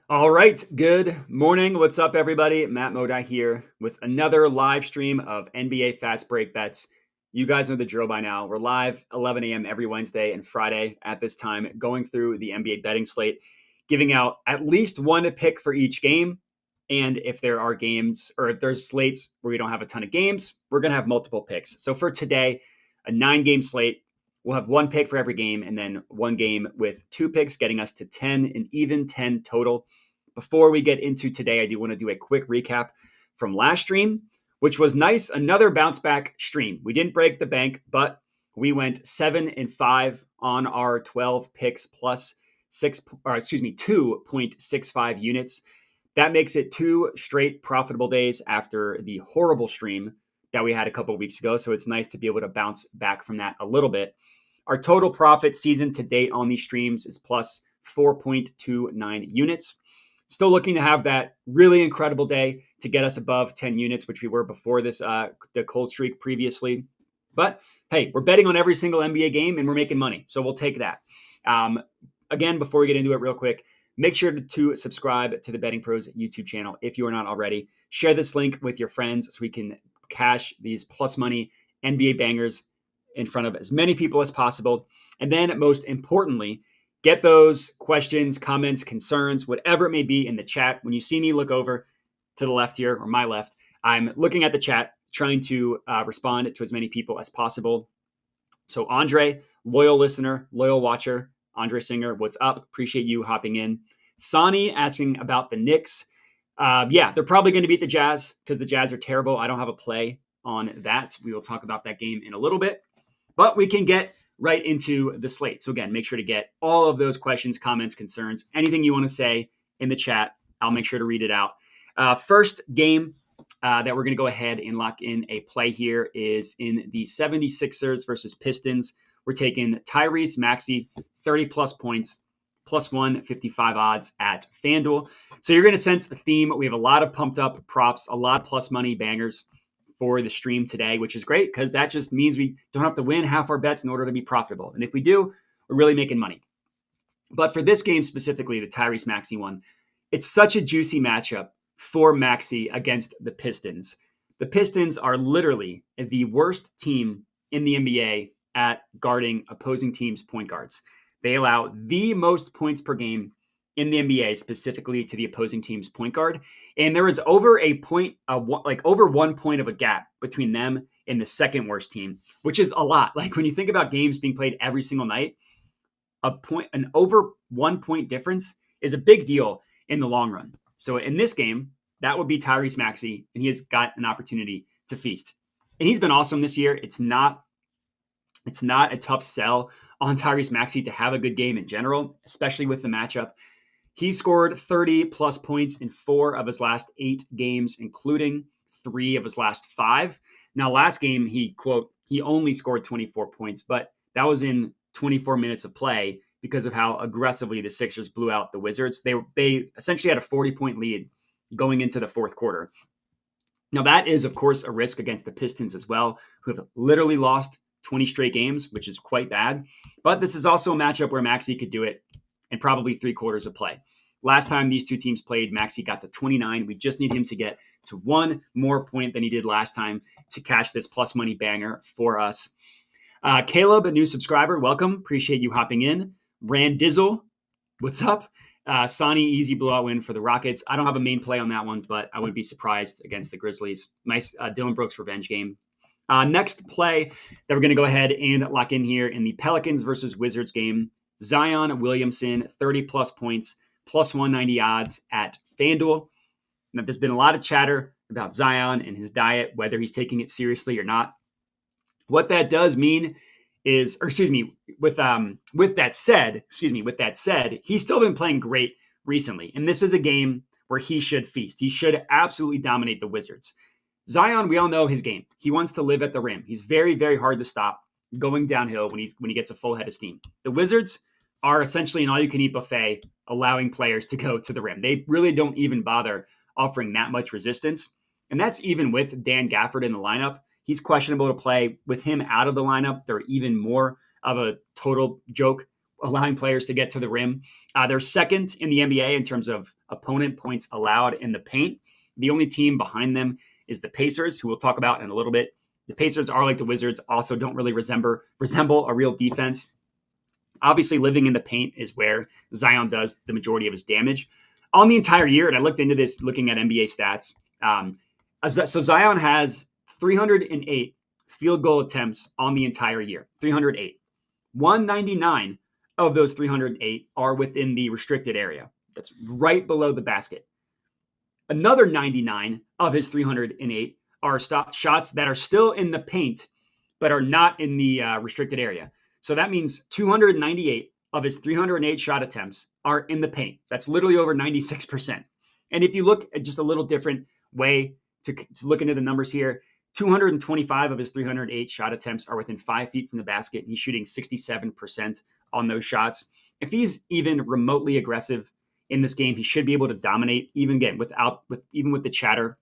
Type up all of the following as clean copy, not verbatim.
All right, good morning. What's up, everybody? Matt Modi here with another live stream of NBA Fast Break Bets. You guys know the drill by now. We're live 11 a.m. every Wednesday and Friday at this time, going through the NBA betting slate, giving out at least one pick for each game. And if there are games or if there's slates where we don't have a ton of games, we're going to have multiple picks. So for today, a 9-game slate. We'll have one pick for every game and then one game with two picks, getting us to 10, an even 10 total. Before we get into today, I do want to do a quick recap from last stream, which was nice. Another bounce back stream. We didn't break the bank, but we went 7-5 on our 12 picks plus 2.65 units. That makes it 2 straight profitable days after the horrible stream that we had a couple of weeks ago. So it's nice to be able to bounce back from that a little bit. Our total profit season to date on these streams is plus 4.29 units. Still looking to have that really incredible day to get us above 10 units, which we were before this, the cold streak previously. But hey, we're betting on every single NBA game and we're making money. So we'll take that. Again, before we get into it real quick, make sure to subscribe to the Betting Pros YouTube channel if you are not already. Share this link with your friends so we can cash these plus money NBA bangers in front of as many people as possible. And then most importantly, get those questions, comments, concerns, whatever it may be in the chat. When you see me look over to the left here or my left, I'm looking at the chat, trying to respond to as many people as possible. So Andre, loyal listener, loyal watcher, Andre Singer, what's up? Appreciate you hopping in. Sani asking about the Knicks. Yeah, they're probably going to beat the Jazz because the Jazz are terrible. I don't have a play on that. We will talk about that game in a little bit. But we can get right into the slate. So again, make sure to get all of those questions, comments, concerns, anything you want to say in the chat. I'll make sure to read it out. First game that we're going to go ahead and lock in a play here is in the 76ers versus Pistons. We're taking Tyrese Maxey, 30-plus points, plus 155 odds at FanDuel. So you're going to sense the theme. We have a lot of pumped up props, a lot of plus money bangers for the stream today, which is great because that just means we don't have to win half our bets in order to be profitable. And if we do, we're really making money. But for this game specifically, the Tyrese Maxey one, it's such a juicy matchup for Maxey against the Pistons. The Pistons are literally the worst team in the NBA at guarding opposing teams' point guards. They allow the most points per game in the NBA, specifically to the opposing team's point guard. And there is over over 1 point of a gap between them and the second worst team, which is a lot. Like when you think about games being played every single night, an over 1 point difference is a big deal in the long run. So in this game, that would be Tyrese Maxey, and he has got an opportunity to feast. And he's been awesome this year. It's not a tough sell on Tyrese Maxey to have a good game in general, especially with the matchup. He scored 30-plus points in 4 of his last 8 games, including 3 of his last 5. Now, last game, he only scored 24 points, but that was in 24 minutes of play because of how aggressively the Sixers blew out the Wizards. They essentially had a 40-point lead going into the fourth quarter. Now, that is, of course, a risk against the Pistons as well, who have literally lost 20 straight games, which is quite bad. But this is also a matchup where Maxey could do it in probably 3 quarters of play. Last time these two teams played, Maxey got to 29. We just need him to get to 1 more point than he did last time to cash this plus money banger for us. Caleb, a new subscriber, welcome. Appreciate you hopping in. Randizzle, what's up? Sani, easy blowout win for the Rockets. I don't have a main play on that one, but I wouldn't be surprised against the Grizzlies. Nice Dillon Brooks revenge game. Next play that we're going to go ahead and lock in here in the Pelicans versus Wizards game. Zion Williamson, 30-plus points, plus 190 odds at FanDuel. Now, there's been a lot of chatter about Zion and his diet, whether he's taking it seriously or not. What that does mean is, with that said, he's still been playing great recently. And this is a game where he should feast. He should absolutely dominate the Wizards. Zion, we all know his game. He wants to live at the rim. He's very, very hard to stop going downhill when he gets a full head of steam. The Wizards are essentially an all-you-can-eat buffet, allowing players to go to the rim. They really don't even bother offering that much resistance. And that's even with Dan Gafford in the lineup. He's questionable to play. With him out of the lineup, they're even more of a total joke allowing players to get to the rim. They're second in the NBA in terms of opponent points allowed in the paint. The only team behind them is the Pacers, who we'll talk about in a little bit. The Pacers are like the Wizards, also don't really resemble a real defense. Obviously, living in the paint is where Zion does the majority of his damage. On the entire year, and I looked into this looking at NBA stats, so Zion has 308 field goal attempts on the entire year, 308. 199 of those 308 are within the restricted area. That's right below the basket. Another 99 of his 308 are shots that are still in the paint, but are not in the restricted area. So that means 298 of his 308 shot attempts are in the paint. That's literally over 96%. And if you look at just a little different way to look into the numbers here, 225 of his 308 shot attempts are within 5 feet from the basket, and he's shooting 67% on those shots. If he's even remotely aggressive in this game, he should be able to dominate, even again, with the chatter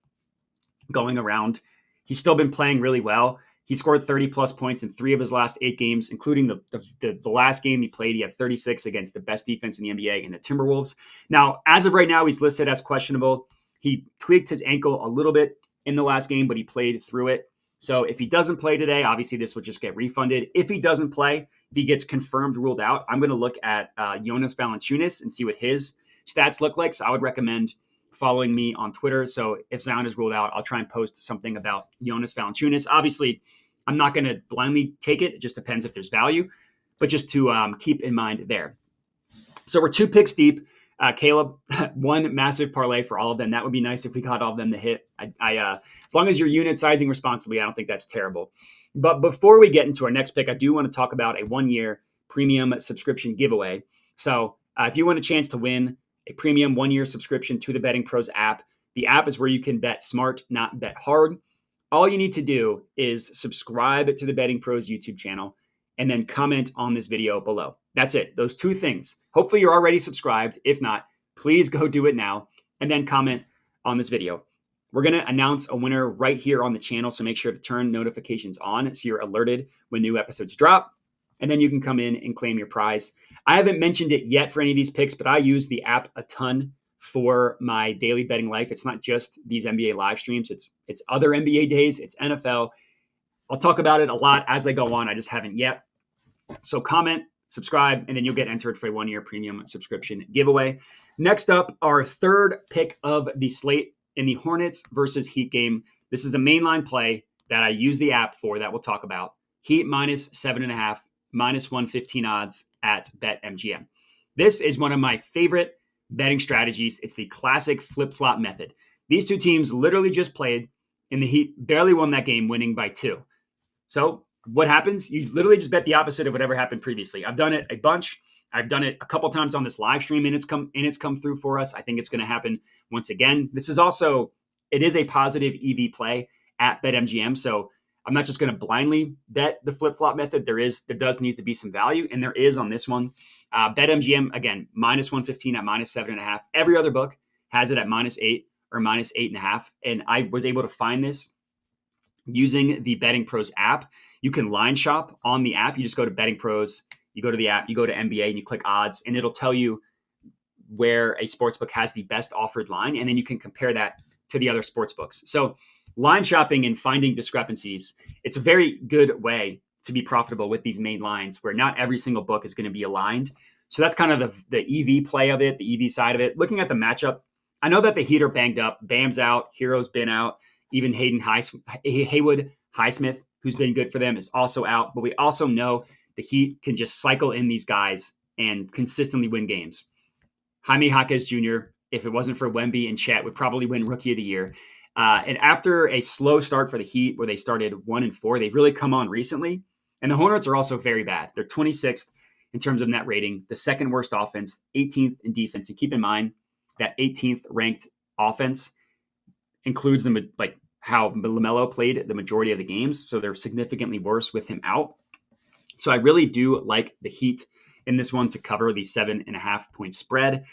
going around. He's still been playing really well. He scored 30-plus points in 3 of his last 8 games, including the last game he played. He had 36 against the best defense in the NBA in the Timberwolves. Now, as of right now, he's listed as questionable. He tweaked his ankle a little bit in the last game, but he played through it. So if he doesn't play today, obviously this would just get refunded. If he doesn't play, if he gets confirmed ruled out, I'm going to look at Jonas Valanciunas and see what his stats look like. So I would recommend following me on Twitter. So if Zion is ruled out, I'll try and post something about Jonas Valanciunas. Obviously, I'm not going to blindly take it. It just depends if there's value, but just to keep in mind there. So we're 2 picks deep. Caleb, one massive parlay for all of them. That would be nice if we got all of them to hit. As long as you're unit sizing responsibly, I don't think that's terrible. But before we get into our next pick, I do want to talk about a 1-year premium subscription giveaway. So if you want a chance to win a premium 1-year subscription to the Betting Pros app, the app is where you can bet smart, not bet hard. All you need to do is subscribe to the Betting Pros YouTube channel and then comment on this video below. That's it. Those 2 things. Hopefully you're already subscribed. If not, please go do it now and then comment on this video. We're going to announce a winner right here on the channel, so make sure to turn notifications on so you're alerted when new episodes drop, and then you can come in and claim your prize. I haven't mentioned it yet for any of these picks, but I use the app a ton for my daily betting life. It's not just these NBA live streams. It's other NBA days. It's NFL. I'll talk about it a lot as I go on. I just haven't yet. So comment, subscribe, and then you'll get entered for a 1-year premium subscription giveaway. Next up, our third pick of the slate in the Hornets versus Heat game. This is a mainline play that I use the app for that we'll talk about. Heat minus 7.5, minus 115 odds at BetMGM. This is one of my favorite betting strategies. It's the classic flip-flop method. These 2 teams literally just played, and the Heat barely won that game, winning by 2. So what happens? You literally just bet the opposite of whatever happened previously. I've done it a bunch. I've done it a couple times on this live stream, and it's come through for us. I think it's going to happen once again. This is also, it is a positive EV play at BetMGM. So I'm not just going to blindly bet the flip-flop method. There does needs to be some value, and there is on this one. BetMGM, again, minus 115 at minus 7.5. Every other book has it at minus 8 or minus 8.5. And I was able to find this using the Betting Pros app. You can line shop on the app. You just go to Betting Pros, you go to the app, you go to NBA, and you click odds, and it'll tell you where a sportsbook has the best offered line, and then you can compare that to the other sportsbooks. So line shopping and finding discrepancies, it's a very good way to be profitable with these main lines where not every single book is going to be aligned. So that's kind of the EV play of it, the EV side of it. Looking at the matchup, I know that the Heat are banged up. Bam's out. Hero's been out. Even Haywood Highsmith, who's been good for them, is also out. But we also know the Heat can just cycle in these guys and consistently win games. Jaime Jaquez Jr., if it wasn't for Wemby and Chet, would probably win Rookie of the Year. And after a slow start for the Heat, where they started 1-4, they've really come on recently. And the Hornets are also very bad. They're 26th in terms of net rating, the second worst offense, 18th in defense. And keep in mind that 18th ranked offense includes how LaMelo played the majority of the games. So they're significantly worse with him out. So I really do like the Heat in this one to cover the 7.5 point spread.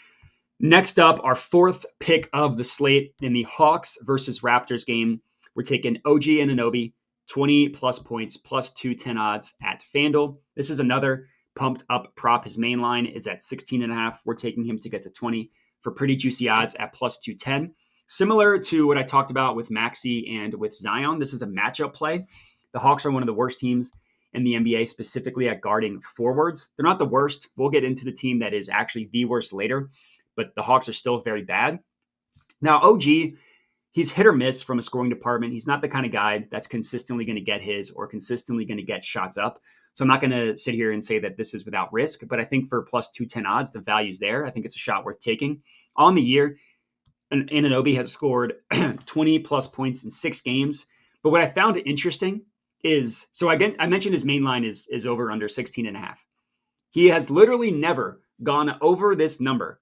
Next up, our 4th pick of the slate in the Hawks versus Raptors game. We're taking OG Anunoby, 20 plus points, plus 210 odds at FanDuel. This is another pumped up prop. His main line is at 16.5. We're taking him to get to 20 for pretty juicy odds at plus 210. Similar to what I talked about with Maxey and with Zion, this is a matchup play. The Hawks are one of the worst teams in the NBA, specifically at guarding forwards. They're not the worst. We'll get into the team that is actually the worst later, but the Hawks are still very bad. Now, OG, he's hit or miss from a scoring department. He's not the kind of guy that's consistently going to get his or consistently going to get shots up. So I'm not going to sit here and say that this is without risk, but I think for plus 210 odds, the value's there. I think it's a shot worth taking. On the year, Anunoby has scored 20 plus points in 6 games. But what I found interesting is, so again, I mentioned his main line is over under 16.5. He has literally never gone over this number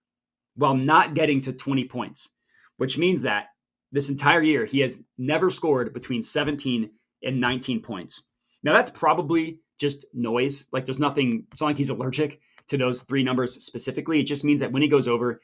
while not getting to 20 points, which means that this entire year, he has never scored between 17 and 19 points. Now, that's probably just noise. Like, there's nothing, it's not like he's allergic to those 3 numbers specifically. It just means that when he goes over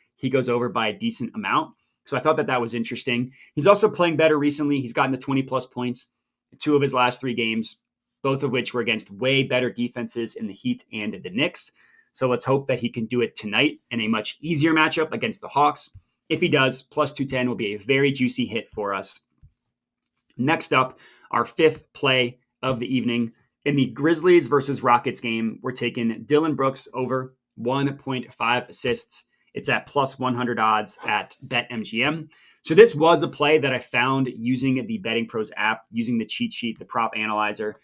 by a decent amount. So I thought that was interesting. He's also playing better recently. He's gotten to 20 plus points in 2 of his last 3 games, both of which were against way better defenses in the Heat and the Knicks. So let's hope that he can do it tonight in a much easier matchup against the Hawks. If he does, plus 210 will be a very juicy hit for us. Next up, our 5th play of the evening. In the Grizzlies versus Rockets game, we're taking Dillon Brooks over 1.5 assists. It's at plus 100 odds at BetMGM. So this was a play that I found using the Betting Pros app, using the cheat sheet, the prop analyzer.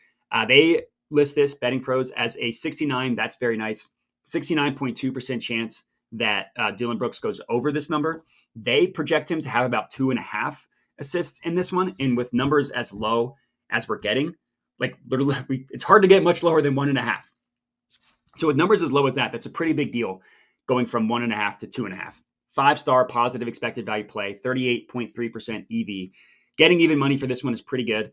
They list this, Betting Pros, as a 69. That's very nice. 69.2% chance that Dillon Brooks goes over this number. They project him to have about 2.5 assists in this one. And with numbers as low as we're getting, like literally, it's hard to get much lower than 1.5. So with numbers as low as that, that's a pretty big deal, going from 1.5 to 2.5. 5-star positive expected value play, 38.3% EV. Getting even money for this one is pretty good.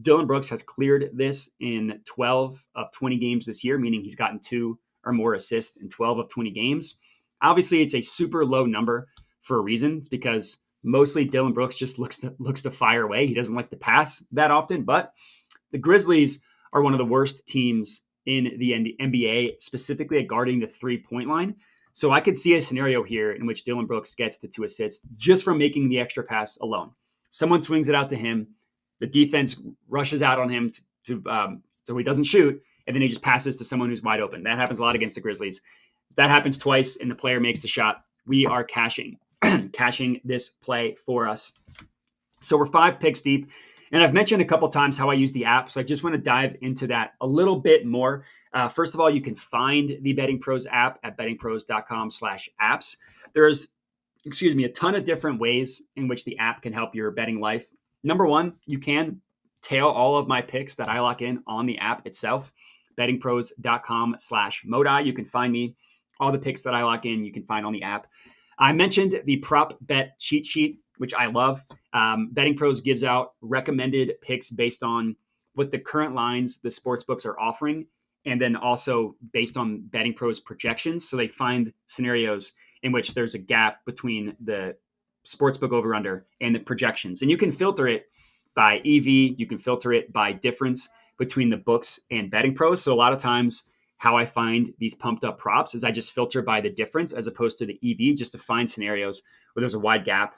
Dillon Brooks has cleared this in 12 of 20 games this year, meaning he's gotten 2 or more assists in 12 of 20 games. Obviously, it's a super low number for a reason. It's because mostly Dillon Brooks just looks to fire away. He doesn't like to pass that often, but the Grizzlies are one of the worst teams in the NBA, specifically at guarding the 3-point line. So I could see a scenario here in which Dillon Brooks gets to 2 assists just from making the extra pass alone. Someone swings it out to him. The defense rushes out on him so he doesn't shoot, and then he just passes to someone who's wide open. That happens a lot against the Grizzlies. If that happens twice and the player makes the shot, we are cashing this play for us. So we're 5 picks deep. And I've mentioned a couple times how I use the app, so I just want to dive into that a little bit more. First of all, you can find the Betting Pros app at bettingpros.com/apps. There's, a ton of different ways in which the app can help your betting life. Number one, you can tail all of my picks that I lock in on the app itself, bettingpros.com/Modi. You can find me. All the picks that I lock in, you can find on the app. I mentioned the prop bet cheat sheet, which I love. Betting Pros gives out recommended picks based on what the current lines the sports books are offering, and then also based on Betting Pros projections. So they find scenarios in which there's a gap between the sportsbook over-under and the projections. And you can filter it by EV. You can filter it by difference between the books and Betting Pros. So a lot of times how I find these pumped up props is I just filter by the difference as opposed to the EV, just to find scenarios where there's a wide gap.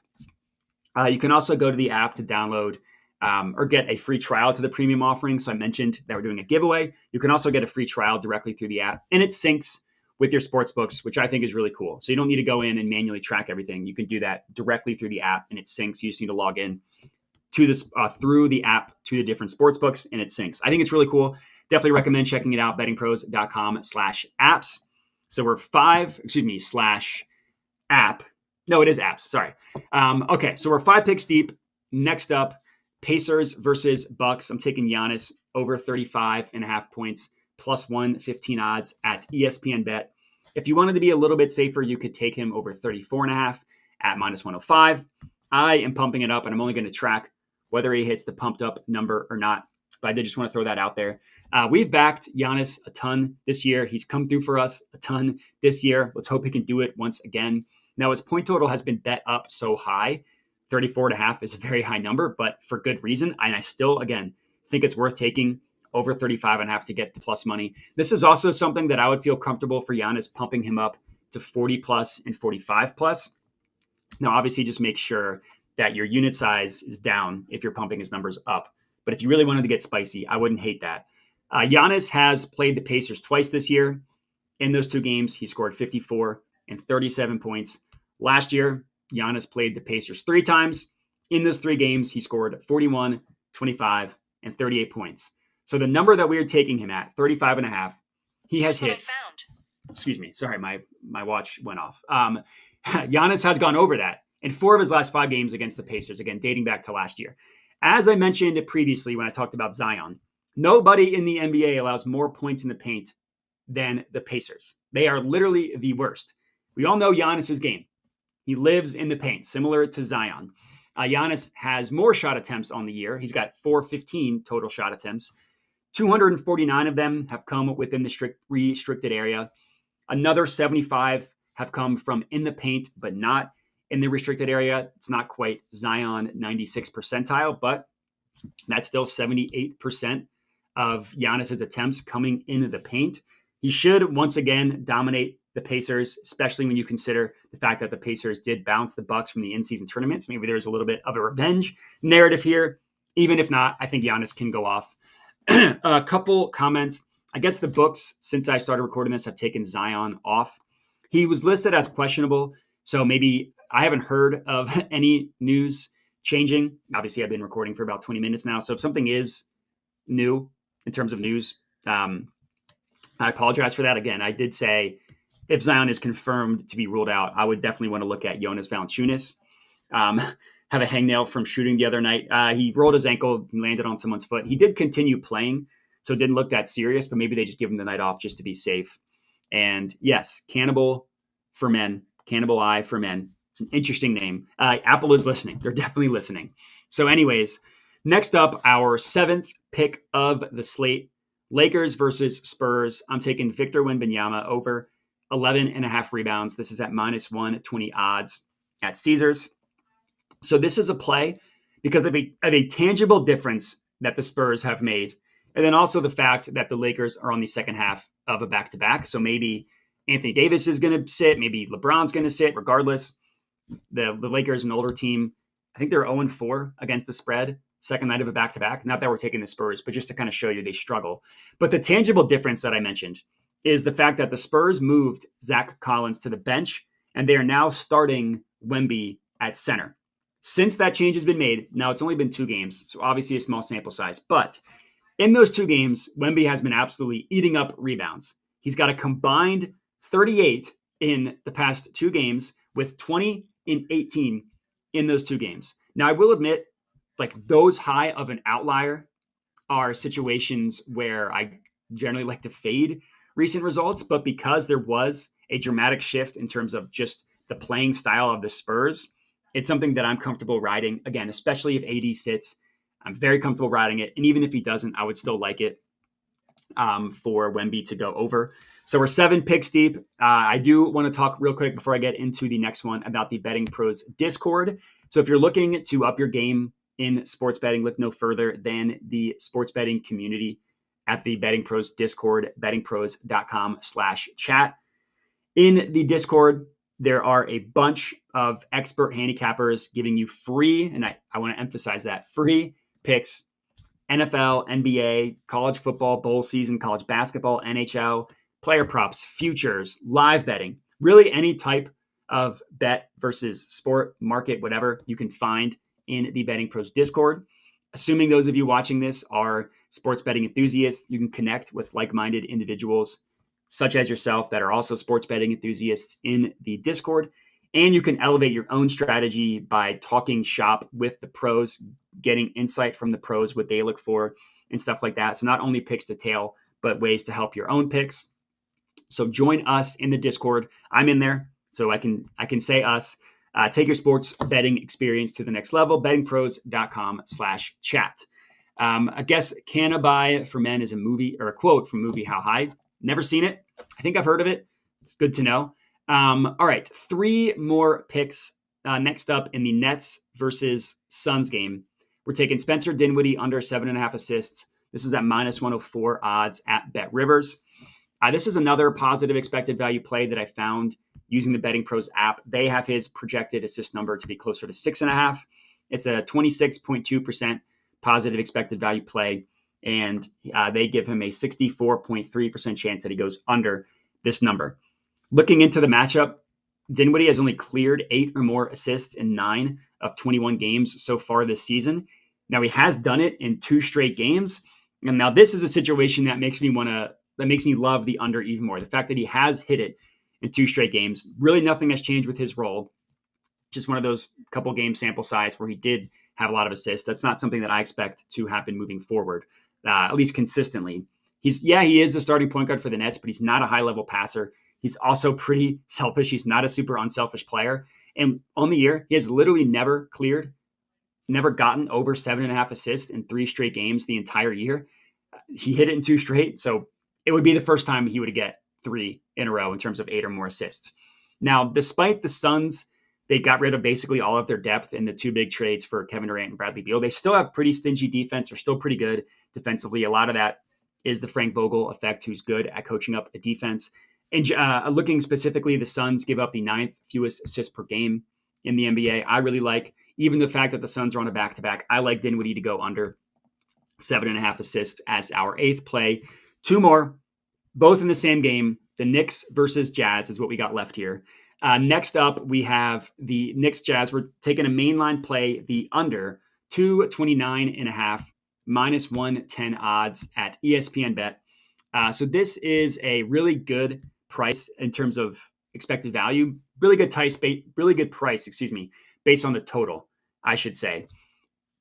You can also go to the app to download or get a free trial to the premium offering. So I mentioned that we're doing a giveaway. You can also get a free trial directly through the app, and it syncs with your sports books, which I think is really cool. So you don't need to go in and manually track everything. You can do that directly through the app, and it syncs. You just need to log in to this through the app to the different sports books, and it syncs. I think it's really cool. Definitely recommend checking it out. Bettingpros.com/apps. So we're /app. No, it is apps. Sorry. Okay, so we're 5 picks deep. Next up, Pacers versus Bucks. I'm taking Giannis over 35.5 points, plus 115 odds at ESPN Bet. If you wanted to be a little bit safer, you could take him over 34.5 at minus 105. I am pumping it up, and I'm only going to track whether he hits the pumped up number or not. But I did just want to throw that out there. We've backed Giannis a ton this year. He's come through for us a ton this year. Let's hope he can do it once again. Now, his point total has been bet up so high. 34.5 is a very high number, but for good reason. And I still, again, think it's worth taking over 35.5 to get to plus money. This is also something that I would feel comfortable for Giannis pumping him up to 40 plus and 45 plus. Now, obviously, just make sure that your unit size is down if you're pumping his numbers up. But if you really wanted to get spicy, I wouldn't hate that. Giannis has played the Pacers twice this year. In those 2 games, he scored 54 and 37 points. Last year, Giannis played the Pacers 3 times. In those 3 games, he scored 41, 25, and 38 points. So the number that we are taking him at, 35.5, he has hit. Excuse me. Sorry, my watch went off. Giannis has gone over that in 4 of his last 5 games against the Pacers, again, dating back to last year. As I mentioned previously when I talked about Zion, nobody in the NBA allows more points in the paint than the Pacers. They are literally the worst. We all know Giannis's game. He lives in the paint, similar to Zion. Giannis has more shot attempts on the year. He's got 415 total shot attempts. 249 of them have come within the restricted area. Another 75 have come from in the paint, but not in the restricted area. It's not quite Zion 96 percentile, but that's still 78% of Giannis's attempts coming into the paint. He should once again dominate the Pacers, especially when you consider the fact that the Pacers did bounce the Bucks from the in-season tournaments. Maybe there's a little bit of a revenge narrative here. Even if not, I think Giannis can go off. A couple comments. I guess the books, since I started recording this, have taken Zion off. He was listed as questionable, so maybe I haven't heard of any news changing. Obviously, I've been recording for about 20 minutes now, so if something is new in terms of news, I apologize for that. Again, I did say if Zion is confirmed to be ruled out, I would definitely want to look at Jonas Valanciunas. Have a hangnail from shooting the other night. He rolled his ankle, landed on someone's foot. He did continue playing, so it didn't look that serious, but maybe they just give him the night off just to be safe. And yes, Cannibal for Men, Cannibal Eye for Men. It's an interesting name. Apple is listening. They're definitely listening. So anyways, next up, our 7th pick of the slate, Lakers versus Spurs. I'm taking Victor Wembanyama over 11.5 rebounds. This is at minus 120 odds at Caesars. So this is a play because of a tangible difference that the Spurs have made. And then also the fact that the Lakers are on the second half of a back-to-back. So maybe Anthony Davis is going to sit. Maybe LeBron's going to sit. Regardless, the Lakers, an older team, I think they're 0-4 against the spread. Second night of a back-to-back. Not that we're taking the Spurs, but just to kind of show you they struggle. But the tangible difference that I mentioned is the fact that the Spurs moved Zach Collins to the bench, and they are now starting Wemby at center. Since that change has been made, now it's only been 2 games, so obviously a small sample size, but in those 2 games, Wemby has been absolutely eating up rebounds. He's got a combined 38 in the past 2 games with 20 and 18 in those 2 games. Now, I will admit, like those high of an outlier are situations where I generally like to fade recent results, but because there was a dramatic shift in terms of just the playing style of the Spurs, it's something that I'm comfortable riding. Again, especially if AD sits, I'm very comfortable riding it. And even if he doesn't, I would still like it for Wemby to go over. So we're 7 picks deep. I do want to talk real quick before I get into the next one about the Betting Pros Discord. So if you're looking to up your game in sports betting, look no further than the sports betting community at the Betting Pros Discord, bettingpros.com/chat. In the Discord, there are a bunch of expert handicappers giving you free, and I want to emphasize that, free picks, NFL, NBA, college football, bowl season, college basketball, NHL, player props, futures, live betting, really any type of bet versus sport, market, whatever you can find in the Betting Pros Discord. Assuming those of you watching this are sports betting enthusiasts, you can connect with like-minded individuals such as yourself that are also sports betting enthusiasts in the Discord. And you can elevate your own strategy by talking shop with the pros, getting insight from the pros, what they look for and stuff like that. So not only picks to tail, but ways to help your own picks. So join us in the Discord. I'm in there, so I can say us. Take your sports betting experience to the next level. Bettingpros.com/chat. I guess Can I Buy for Men is a movie or a quote from movie How High. Never seen it. I think I've heard of it. It's good to know. All right, 3 more picks. Next up in the Nets versus Suns game, we're taking Spencer Dinwiddie under 7.5 assists. This is at minus 104 odds at Bet Rivers. This is another positive expected value play that I found using the Betting Pros app. They have his projected assist number to be closer to 6.5. It's a 26.2% positive expected value play, and they give him a 64.3% chance that he goes under this number. Looking into the matchup, Dinwiddie has only cleared 8 or more assists in 9 of 21 games so far this season. Now, he has done it in 2 straight games, and now this is a situation that makes me love the under even more. The fact that he has hit it in 2 straight games, really nothing has changed with his role. Just one of those couple game sample size where he did have a lot of assists. That's not something that I expect to happen moving forward, at least consistently. He is the starting point guard for the Nets, but he's not a high-level passer. He's also pretty selfish. He's not a super unselfish player. And on the year, he has literally never gotten over 7.5 assists in 3 straight games the entire year. He hit it in 2 straight, so it would be the first time he would get 3 in a row in terms of 8 or more assists. Now, despite the Suns, they got rid of basically all of their depth in the 2 big trades for Kevin Durant and Bradley Beal. They still have pretty stingy defense. They're still pretty good defensively. A lot of that is the Frank Vogel effect, who's good at coaching up a defense. And looking specifically, the Suns give up the 9th fewest assists per game in the NBA. I really like, even the fact that the Suns are on a back-to-back, I like Dinwiddie to go under 7.5 assists as our 8th play. 2 more, both in the same game. The Knicks versus Jazz is what we got left here. Next up, we have the Knicks Jazz. We're taking a mainline play, the under 229.5, minus 110 odds at ESPN Bet. So this is a really good price in terms of expected value. Really good price, based on the total, I should say.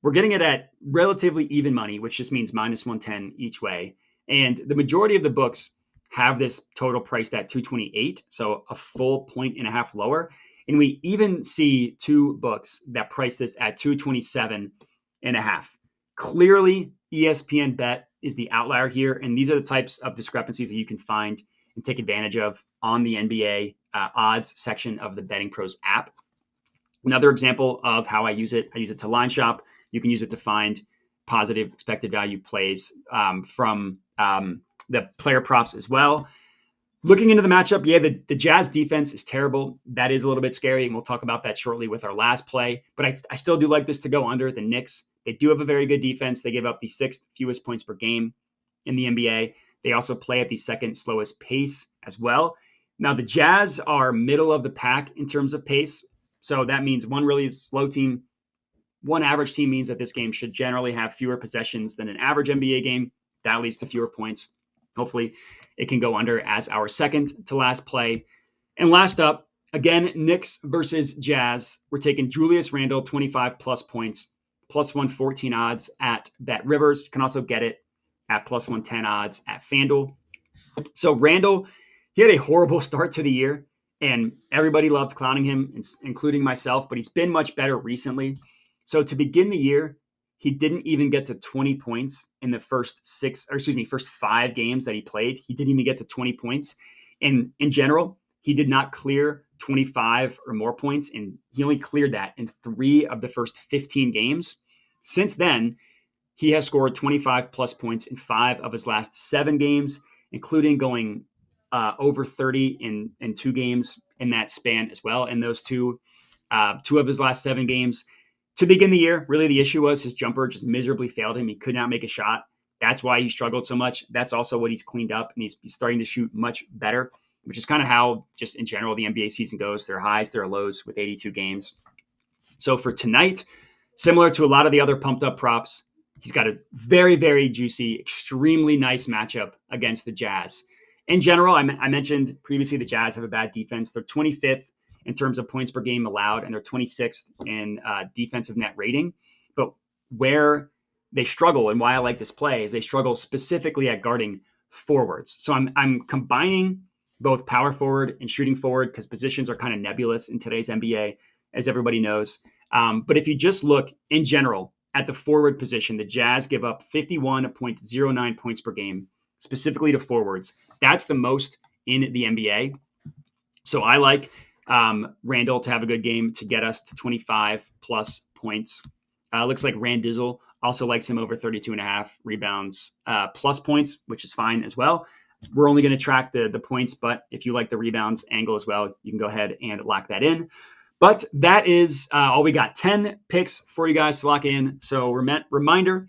We're getting it at relatively even money, which just means minus 110 each way. And the majority of the books have this total priced at 228, so a full 1.5 lower. And we even see 2 books that price this at 227.5. Clearly, ESPN Bet is the outlier here, and these are the types of discrepancies that you can find and take advantage of on the NBA odds section of the Betting Pros app. Another example of how I use it to line shop. You can use it to find positive expected value plays from the player props as well. Looking into the matchup, the Jazz defense is terrible. That is a little bit scary, and we'll talk about that shortly with our last play. But I still do like this to go under. The Knicks, they do have a very good defense. They give up the 6th fewest points per game in the NBA. They also play at the 2nd slowest pace as well. Now, the Jazz are middle of the pack in terms of pace. So that means one really slow team, one average team means that this game should generally have fewer possessions than an average NBA game. That leads to fewer points. Hopefully it can go under as our second to last play. And last up, again, Knicks versus Jazz. We're taking Julius Randle, 25 plus points, plus 114 odds at Bet Rivers. You can also get it at plus 110 odds at FanDuel. So Randle, he had a horrible start to the year, and everybody loved clowning him, including myself, but he's been much better recently. So to begin the year, he didn't even get to 20 points in the first 5 games that he played. He didn't even get to 20 points. And in general, he did not clear 25 or more points, and he only cleared that in 3 of the first 15 games. Since then, he has scored 25 plus points in 5 of his last 7 games, including going over 30 in 2 games in that span as well. In those 2 of his last 7 games. To begin the year, really the issue was his jumper just miserably failed him. He could not make a shot. That's why he struggled so much. That's also what he's cleaned up, and he's starting to shoot much better, which is kind of how just in general the NBA season goes. There are highs, there are lows with 82 games. So for tonight, similar to a lot of the other pumped up props, he's got a very, very juicy, extremely nice matchup against the Jazz. In general, I mentioned previously the Jazz have a bad defense. They're 25th in terms of points per game allowed, and they're 26th in defensive net rating. But where they struggle and why I like this play is they struggle specifically at guarding forwards. So I'm combining both power forward and shooting forward because positions are kind of nebulous in today's NBA, as everybody knows. But if you just look in general at the forward position, the Jazz give up 51.09 points per game, specifically to forwards. That's the most in the NBA. So I like Randle to have a good game to get us to 25 plus points. Looks like Randizzle Also likes him over 32.5 rebounds plus points, which is fine as well. We're only going to track the points, but if you like the rebounds angle as well, you can go ahead and lock that in. But that is all we got. 10 picks for you guys to lock in. So reminder,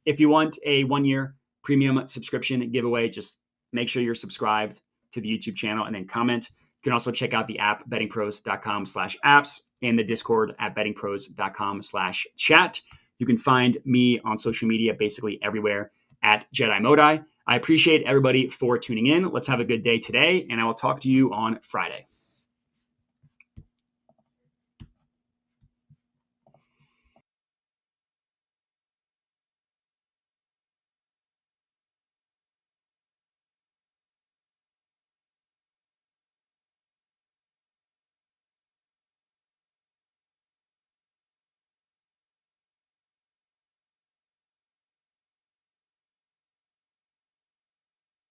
if you want a 1-year premium subscription giveaway, just make sure you're subscribed to the YouTube channel and then comment. You can also check out the app, bettingpros.com/apps, and the Discord at bettingpros.com/chat. You can find me on social media basically everywhere at Jedi Modi. I appreciate everybody for tuning in. Let's have a good day today, and I will talk to you on Friday.